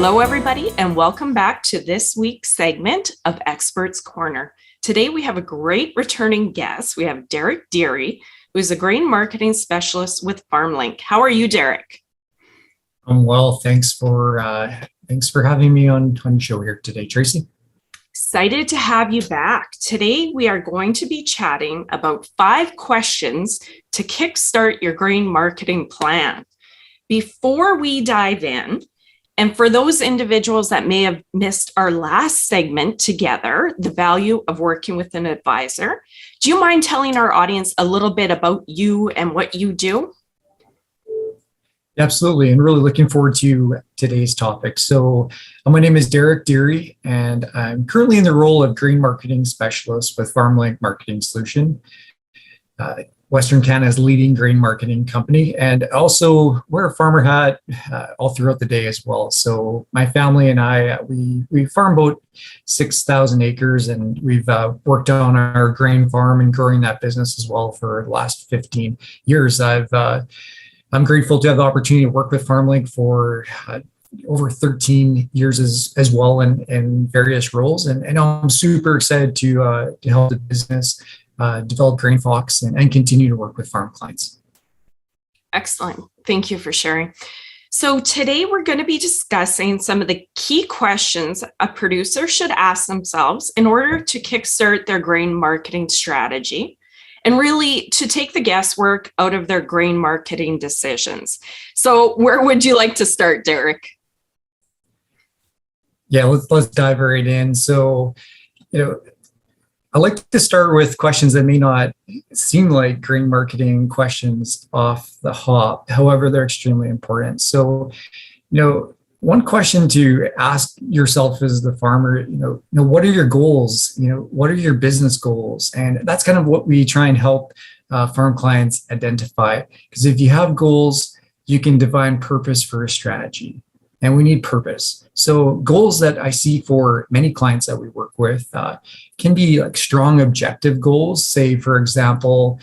Hello, everybody, and welcome back to this week's segment of Experts Corner. Today, we have a great returning guest. We have Derek Dery, who's a grain marketing specialist with FarmLink. How are you, Derek? I'm well. Thanks for having me on the show here today, Tracy. Excited to have you back. Today, we are going to be chatting about 5 questions to kickstart your grain marketing plan. Before we dive in, and for those individuals that may have missed our last segment together, the value of working with an advisor, do you mind telling our audience a little bit about you and what you do? Absolutely, and really looking forward to today's topic. So my name is Derek Dery, and I'm currently in the role of grain marketing specialist with FarmLink Marketing Solution, Western Canada's leading grain marketing company, and also wear a farmer hat all throughout the day as well. So my family and I, we farm about 6,000 acres, and we've worked on our grain farm and growing that business as well for the last 15 years. I'm grateful to have the opportunity to work with FarmLink for over 13 years as well in various roles, and I'm super excited to help the business develop Grain Fox and continue to work with farm clients. Excellent. Thank you for sharing. So today we're going to be discussing some of the key questions a producer should ask themselves in order to kickstart their grain marketing strategy and really to take the guesswork out of their grain marketing decisions. So where would you like to start, Derek? Yeah, let's dive right in. So, I like to start with questions that may not seem like grain marketing questions off the hop. However, they're extremely important. So, one question to ask yourself as the farmer, what are your goals? What are your business goals? And that's kind of what we try and help farm clients identify. Because if you have goals, you can define purpose for a strategy. And we need purpose. So goals that I see for many clients that we work with can be like strong objective goals. Say, for example,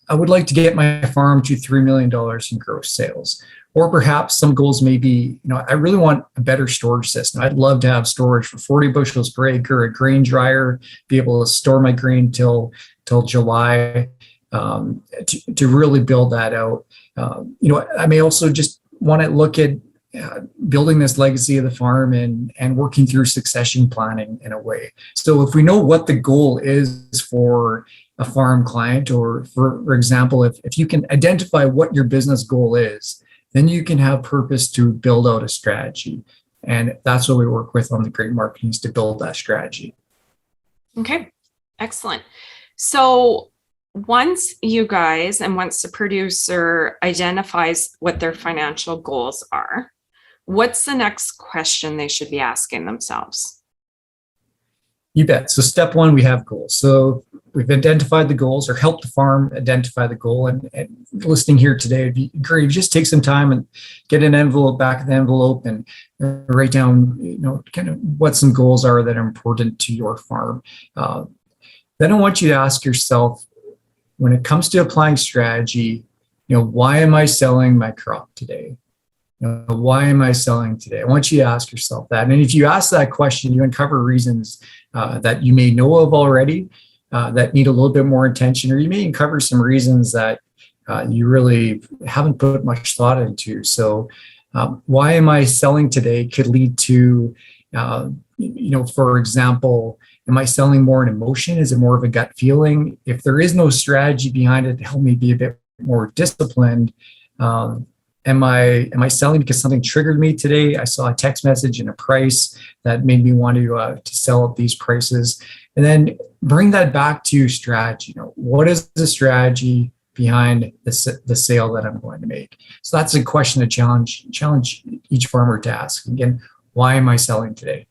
I would like to get my farm to $3 million in gross sales. Or perhaps some goals may be, I really want a better storage system. I'd love to have storage for 40 bushels per acre, a grain dryer, be able to store my grain till July, to really build that out. I may also just want to look at building this legacy of the farm and working through succession planning in a way. So if we know what the goal is for a farm client, or for example, if you can identify what your business goal is, then you can have purpose to build out a strategy. And that's what we work with on the grain marketing, is to build that strategy. Okay, excellent. So once the producer identifies what their financial goals are, what's the next question they should be asking themselves? You bet. So step 1, we have goals. So we've identified the goals, or helped the farm identify the goal. And listening here today, it'd be great. Just take some time and get an envelope, back of the envelope, and write down, kind of what some goals are that are important to your farm. Then I want you to ask yourself, when it comes to applying strategy, why am I selling my crop today? Why am I selling today? I want you to ask yourself that. And if you ask that question, you uncover reasons that you may know of already that need a little bit more attention, or you may uncover some reasons that you really haven't put much thought into. So why am I selling today could lead to, for example, am I selling more in emotion? Is it more of a gut feeling? If there is no strategy behind it to help me be a bit more disciplined, Am I selling because something triggered me today? I saw a text message and a price that made me want to sell at these prices. And then bring that back to strategy. What is the strategy behind the sale that I'm going to make? So that's a question to challenge each farmer to ask. Again, why am I selling today?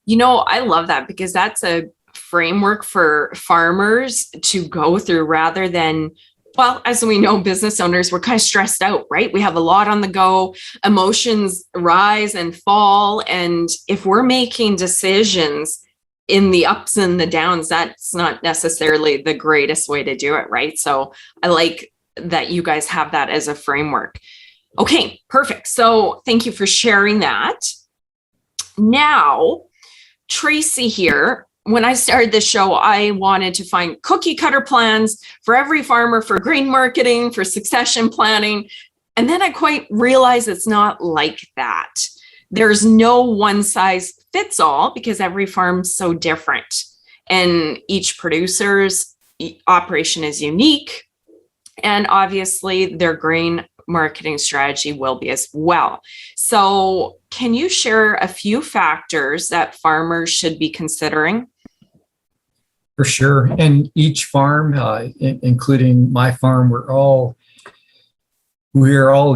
I love that, because that's a framework for farmers to go through, rather than, well, as we know, business owners, we're kind of stressed out, right? We have a lot on the go. Emotions rise and fall. And if we're making decisions in the ups and the downs, that's not necessarily the greatest way to do it, right? So I like that you guys have that as a framework. Okay, perfect. So thank you for sharing that. Now, Tracy here, when I started this show, I wanted to find cookie cutter plans for every farmer for grain marketing, for succession planning. And then I quite realized it's not like that. There's no one size fits all because every farm's so different. And each producer's operation is unique. And obviously, their grain marketing strategy will be as well. So, can you share a few factors that farmers should be considering? For sure. And each farm, including my farm, we're all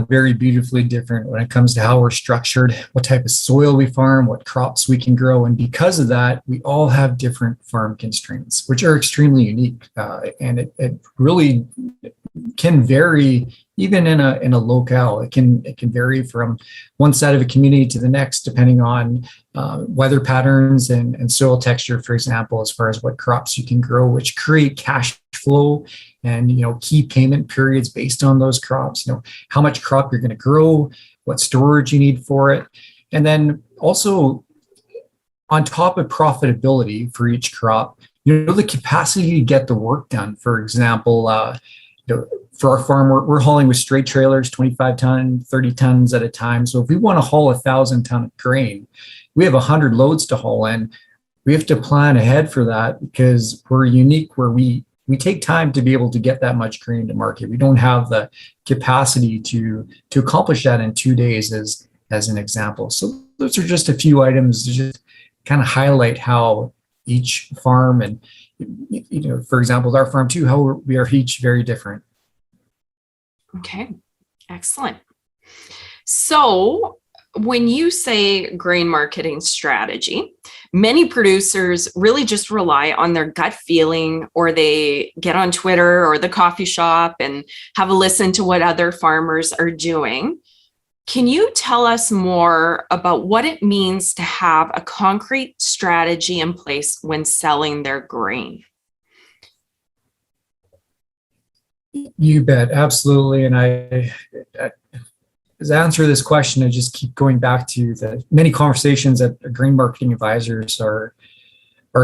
very beautifully different when it comes to how we're structured, what type of soil we farm, what crops we can grow. And because of that, we all have different farm constraints, which are extremely unique. And it really can vary even in a locale. It can vary from one side of a community to the next, depending on weather patterns and soil texture, for example, as far as what crops you can grow, which create cash flow and key payment periods based on those crops. How much crop you're going to grow, what storage you need for it, and then also on top of profitability for each crop, the capacity to get the work done. For example, for our farm, we're hauling with straight trailers, 25 ton, 30 tons at a time. So if we want to haul 1,000 ton of grain, we have 100 loads to haul in. We have to plan ahead for that because we're unique where we take time to be able to get that much grain to market. We don't have the capacity to accomplish that in 2 days as an example. So those are just a few items to just kind of highlight how each farm and, for example, our farm too, how we are each very different. Okay, excellent. So when you say grain marketing strategy, many producers really just rely on their gut feeling, or they get on Twitter or the coffee shop and have a listen to what other farmers are doing. Can you tell us more about what it means to have a concrete strategy in place when selling their grain? You bet, absolutely. And as I answer this question, I just keep going back to the many conversations that grain marketing advisors are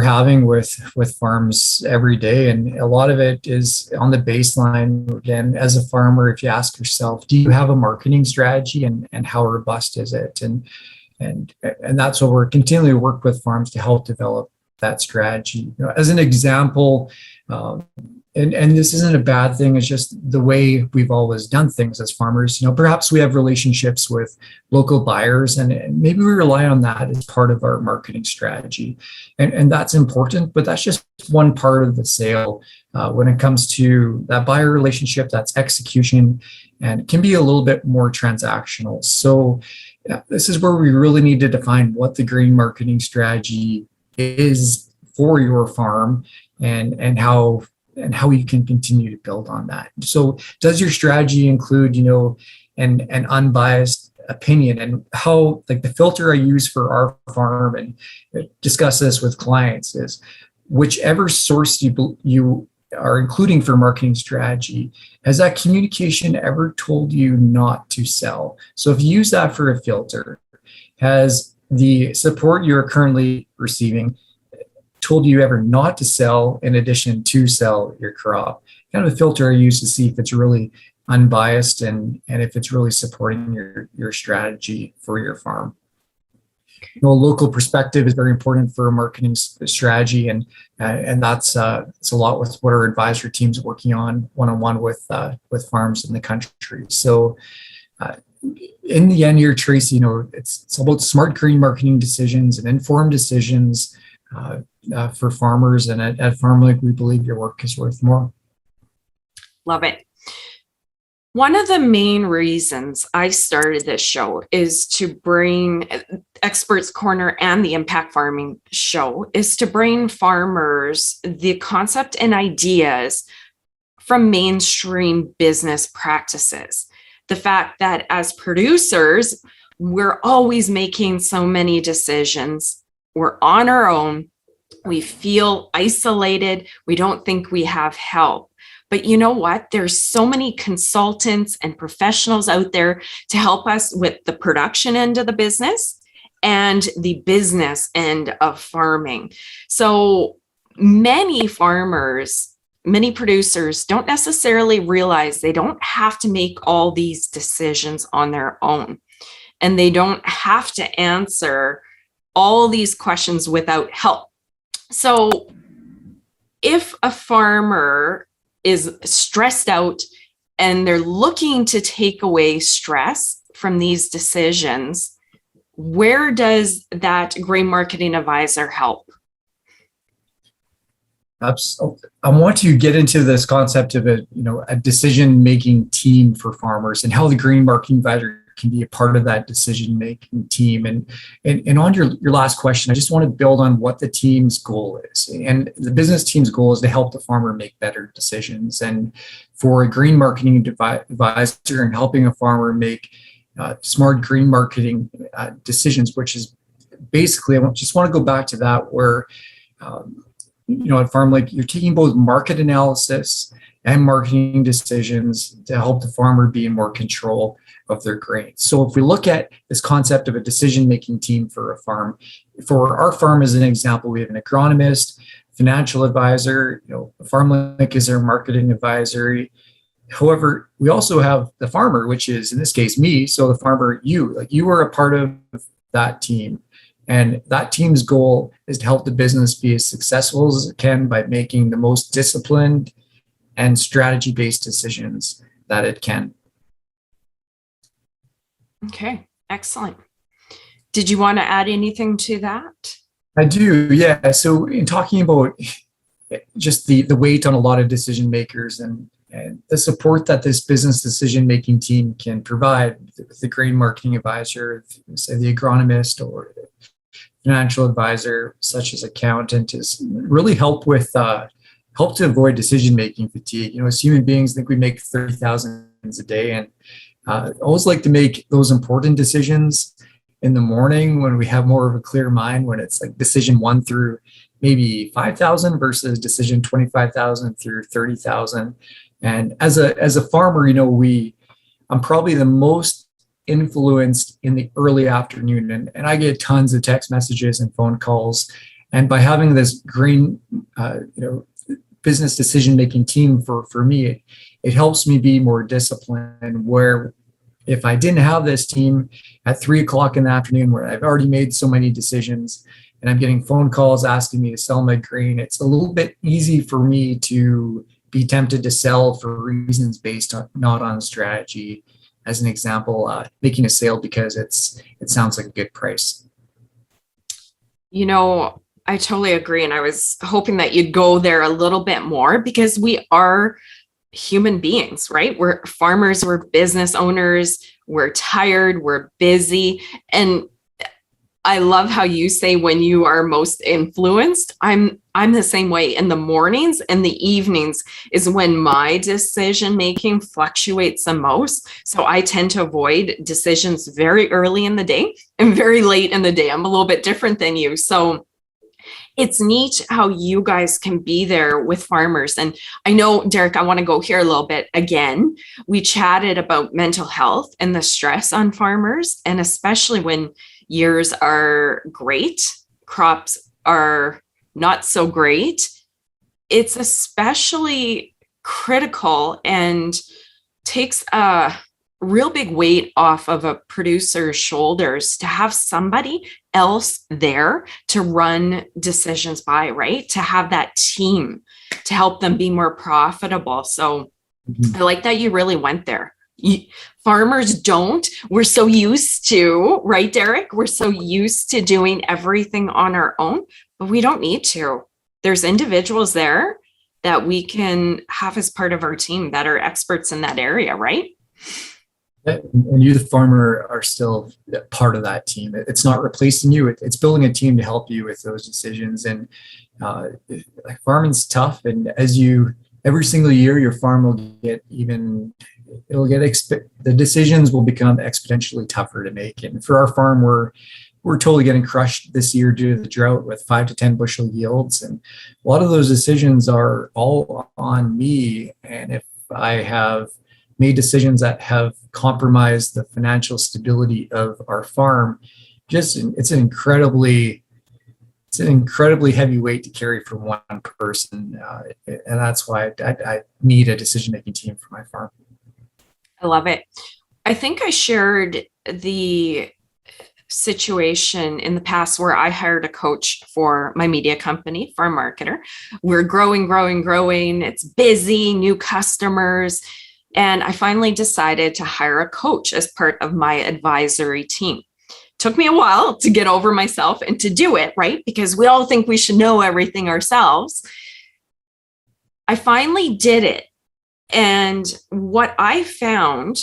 having with farms every day. And a lot of it is on the baseline. Again, as a farmer, if you ask yourself, do you have a marketing strategy and how robust is it? And that's what we're continually work with farms to help develop that strategy. As an example, and this isn't a bad thing, it's just the way we've always done things as farmers. Perhaps we have relationships with local buyers and maybe we rely on that as part of our marketing strategy. And that's important, but that's just one part of the sale. When it comes to that buyer relationship, that's execution, and it can be a little bit more transactional. So this is where we really need to define what the grain marketing strategy is for your farm and how you can continue to build on that. So does your strategy include, an unbiased opinion? And how, like, the filter I use for our farm and discuss this with clients is whichever source you are including for marketing strategy, has that communication ever told you not to sell? So if you use that for a filter, has the support you're currently receiving told you ever not to sell in addition to sell your crop? Kind of a filter I use to see if it's really unbiased and if it's really supporting your strategy for your farm. Local perspective is very important for a marketing strategy, and that's it's a lot with what our advisory teams are working on one-on-one with farms in the country. So in the end here, Tracy, it's about smart grain marketing decisions and informed decisions for farmers, and at FarmLink, we believe your work is worth more. Love it. One of the main reasons I started this show is to bring Experts Corner and the Impact Farming Show is to bring farmers the concept and ideas from mainstream business practices. The fact that as producers, we're always making so many decisions. We're on our own. We feel isolated. We don't think we have help. But you know what? There's so many consultants and professionals out there to help us with the production end of the business and the business end of farming. So many farmers, many producers don't necessarily realize they don't have to make all these decisions on their own. And they don't have to answer all these questions without help. So if a farmer is stressed out and they're looking to take away stress from these decisions, where does that grain marketing advisor help? I want to get into this concept of a decision-making team for farmers and how the grain marketing advisor can be a part of that decision-making team. And on your last question, I just want to build on what the team's goal is. And the business team's goal is to help the farmer make better decisions. And for a grain marketing advisor and helping a farmer make smart grain marketing decisions, which is basically, I just want to go back to that where, at Farm Lake, you're taking both market analysis and marketing decisions to help the farmer be in more control of their grain. So if we look at this concept of a decision-making team for a farm, for our farm as an example, we have an agronomist, financial advisor, Farm Link is our marketing advisory. However, we also have the farmer, which is in this case me. So the farmer, you are a part of that team. And that team's goal is to help the business be as successful as it can by making the most disciplined and strategy-based decisions that it can. Okay, excellent. Did you want to add anything to that? I do, yeah. So in talking about just the weight on a lot of decision makers and the support that this business decision-making team can provide, the grain marketing advisor, say the agronomist or the financial advisor, such as accountant, is really help to avoid decision-making fatigue. As human beings, I think we make 30,000 a day, and I always like to make those important decisions in the morning when we have more of a clear mind, when it's like decision 1 through maybe 5,000 versus decision 25,000 through 30,000. And as a farmer, I'm probably the most influenced in the early afternoon, and I get tons of text messages and phone calls. And by having this grain, business decision-making team for me, it helps me be more disciplined, where if I didn't have this team at 3 o'clock in the afternoon, where I've already made so many decisions and I'm getting phone calls asking me to sell my grain, it's a little bit easy for me to be tempted to sell for reasons based on not on strategy. As an example, making a sale because it sounds like a good price. I totally agree. And I was hoping that you'd go there a little bit more, because we are human beings, right? We're farmers, we're business owners, we're tired, we're busy. And I love how you say when you are most influenced. I'm the same way. In the mornings and the evenings is when my decision making fluctuates the most. So I tend to avoid decisions very early in the day and very late in the day. I'm a little bit different than you. So it's neat how you guys can be there with farmers. And I know, Derek, I want to go here a little bit again. We chatted about mental health and the stress on farmers, and especially when years are great, crops are not so great. It's especially critical and takes a real big weight off of a producer's shoulders to have somebody else there to run decisions by, right? To have that team to help them be more profitable. So I like that you really went there. Farmers don't. We're so used to, right, Derek? We're so used to doing everything on our own, but we don't need to. There's individuals there that we can have as part of our team that are experts in that area, right? And you, the farmer, are still part of that team. It's not replacing you. It's building a team to help you with those decisions. And farming's tough. And every single year, your farm will get the decisions will become exponentially tougher to make. And for our farm, we're we're totally getting crushed this year due to the drought with 5 to 10 bushel yields. And a lot of those decisions are all on me. And if I have made decisions that have compromised the financial stability of our farm, it's an incredibly heavy weight to carry for one person. And that's why I need a decision-making team for my farm. I love it. I think I shared the situation in the past where I hired a coach for my media company, Farm Marketer. We're growing. It's busy, new customers. And I finally decided to hire a coach as part of my advisory team. Took me a while to get over myself and to do it, right? Because we all think we should know everything ourselves. I finally did it. And what I found,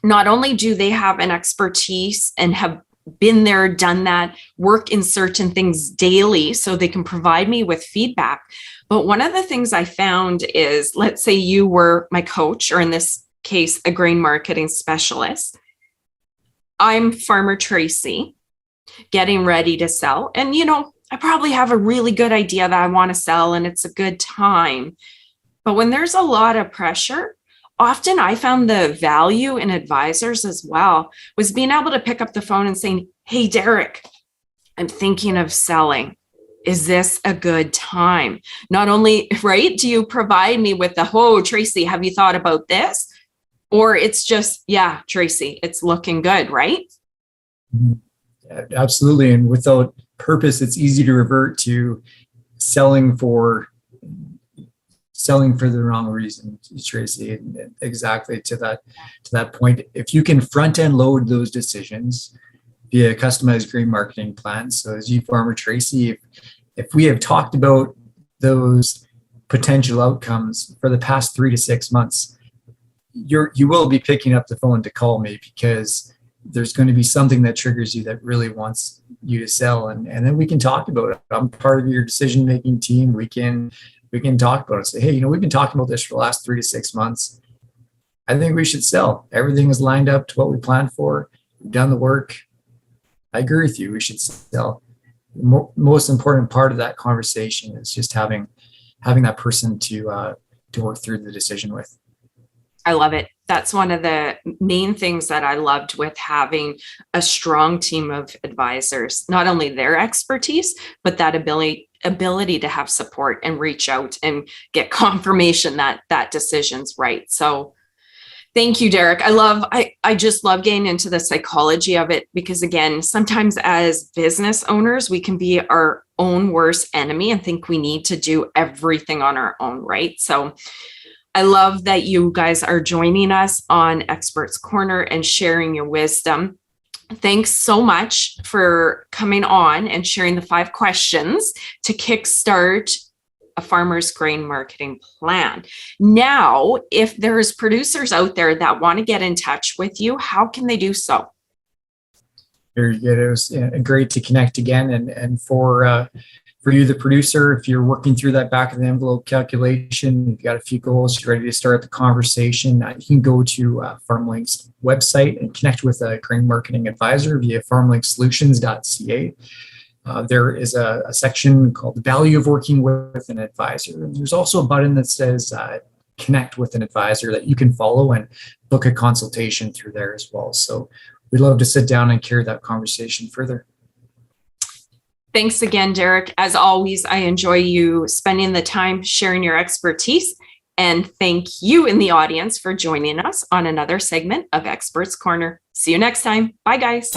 not only do they have an expertise and have been there, done that, work in certain things daily so they can provide me with feedback. But one of the things I found is, let's say you were my coach, or in this case, a grain marketing specialist. I'm Farmer Tracy, getting ready to sell. And, I probably have a really good idea that I want to sell and it's a good time. But when there's a lot of pressure, often I found the value in advisors as well was being able to pick up the phone and saying, hey, Derek, I'm thinking of selling. Is this a good time? Not only, right, do you provide me with Tracy, have you thought about this? Or it's just, yeah, Tracy, it's looking good, right? Yeah, absolutely. And without purpose, it's easy to revert to selling for the wrong reason, Tracy. And exactly to that point. If you can front end load those decisions via a customized grain marketing plan. So as you, Farmer Tracy, if we have talked about those potential outcomes for the past 3 to 6 months, you will be picking up the phone to call me, because there's going to be something that triggers you that really wants you to sell. And then we can talk about it. I'm part of your decision-making team. We can talk about it. Say, hey, we've been talking about this for the last 3 to 6 months. I think we should sell. Everything is lined up to what we planned for. We've done the work. I agree with you. We should sell. The most important part of that conversation is just having that person to work through the decision with. I love it. That's one of the main things that I loved with having a strong team of advisors, not only their expertise, but that ability to have support and reach out and get confirmation that that decision's right. So thank you, Derek. I just love getting into the psychology of it, because again, sometimes as business owners, we can be our own worst enemy and think we need to do everything on our own, right? So I love that you guys are joining us on Experts Corner and sharing your wisdom. Thanks so much for coming on and sharing the 5 questions to kickstart a farmer's grain marketing plan. Now, if there's producers out there that want to get in touch with you, how can they do so? Very good. It was great to connect again. And for you, the producer, if you're working through that back of the envelope calculation, you've got a few goals, you're ready to start the conversation, you can go to FarmLink's website and connect with a grain marketing advisor via farmlinksolutions.ca. There is a section called the value of working with an advisor. And there's also a button that says connect with an advisor that you can follow and book a consultation through there as well. So we'd love to sit down and carry that conversation further. Thanks again, Derek. As always, I enjoy you spending the time sharing your expertise. And thank you in the audience for joining us on another segment of Experts Corner. See you next time. Bye, guys.